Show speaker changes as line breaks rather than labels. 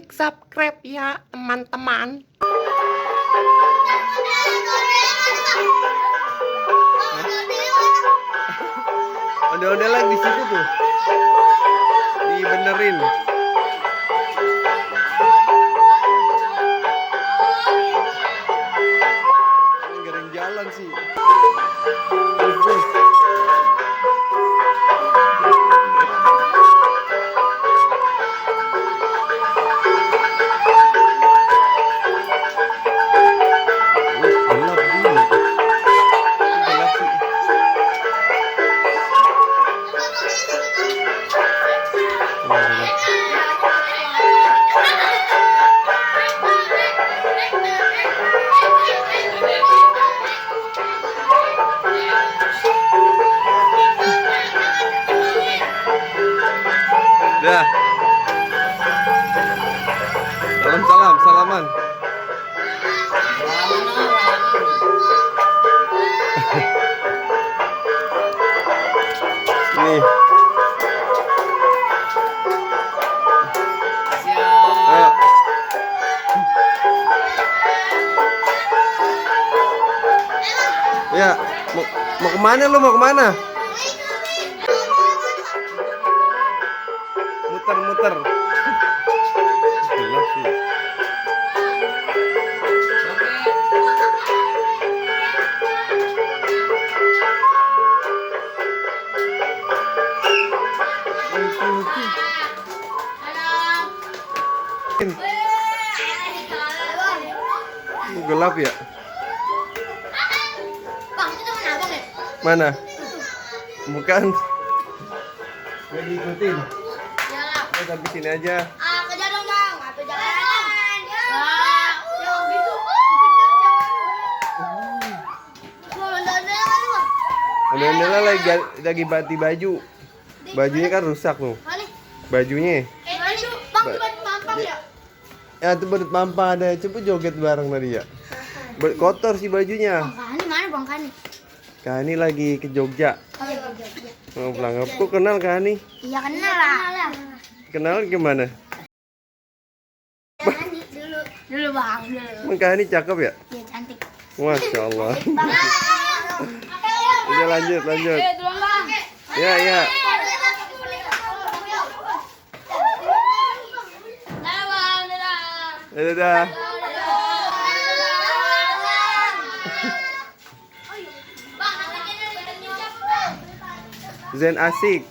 klik subscribe ya teman-teman.
Ondel-ondel lagi di situ tuh. Dibenerin. Nggak ada yang jalan sih. Dah. Salaman. Nih. Ayo. Ya, mau kemana lu? Mau kemana? Muter. Gila sih. Gelap ya?
Bang, itu teman abang ya?
Mana? Bukan. Gak diikutin.
Iyalah.
Tapi sini aja.
Kejar dong bang, atau jalan. Yang gitu.
Ondel-ondel lagi ganti baju. Bajunya kan rusak tuh. Bajunya.
Bang, itu baju mampang ya?
Ya itu badut mampa ada. Coba joget bareng tadi ya. Kotor sih bajunya.
Bang Kani mana Bang Kani?
Kani lagi ke Jogja. Mau pulang. Kok kenal Kani?
Iya kenal lah.
Kenal gimana?
Dulu bang, dulu.
Emang Kani cakep ya?
Iya cantik.
Masya Allah.
Bang.
Udah lanjut.
Duluan bang.
Ya. Dadah. Zen asik.